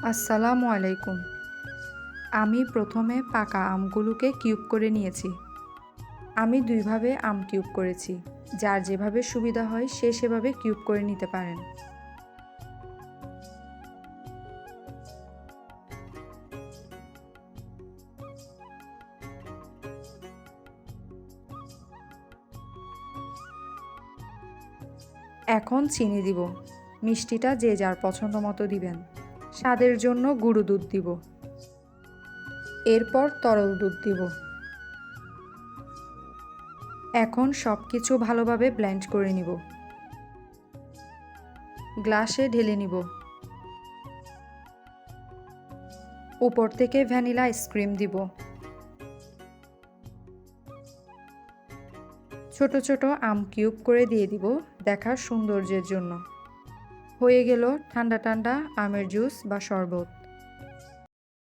আসসালামু আলাইকুম। আমি প্রথমে পাকা আমগুলোকে কিউব করে নিয়েছি। আমি দুইভাবে আম কিউব করেছি। যার যেভাবে সুবিধা হয় সে সেভাবে কিউব করে নিতে পারেন। এখন চিনি দিব। মিষ্টিটা যে যার পছন্দ মতো দিবেন। স্বাদের জন্য গুঁড়ো দুধ দিব। এরপর তরল দুধ দিব। এখন সব কিছু ভালোভাবে ব্লেন্ড করে নিব। গ্লাসে ঢেলে নিব। উপর থেকে ভ্যানিলা আইসক্রিম দিব। ছোট ছোট আম কিউব করে দিয়ে দিব দেখার সৌন্দর্যের জন্য। হয়ে গেল ঠান্ডা ঠান্ডা আমের জুস বা শরবত।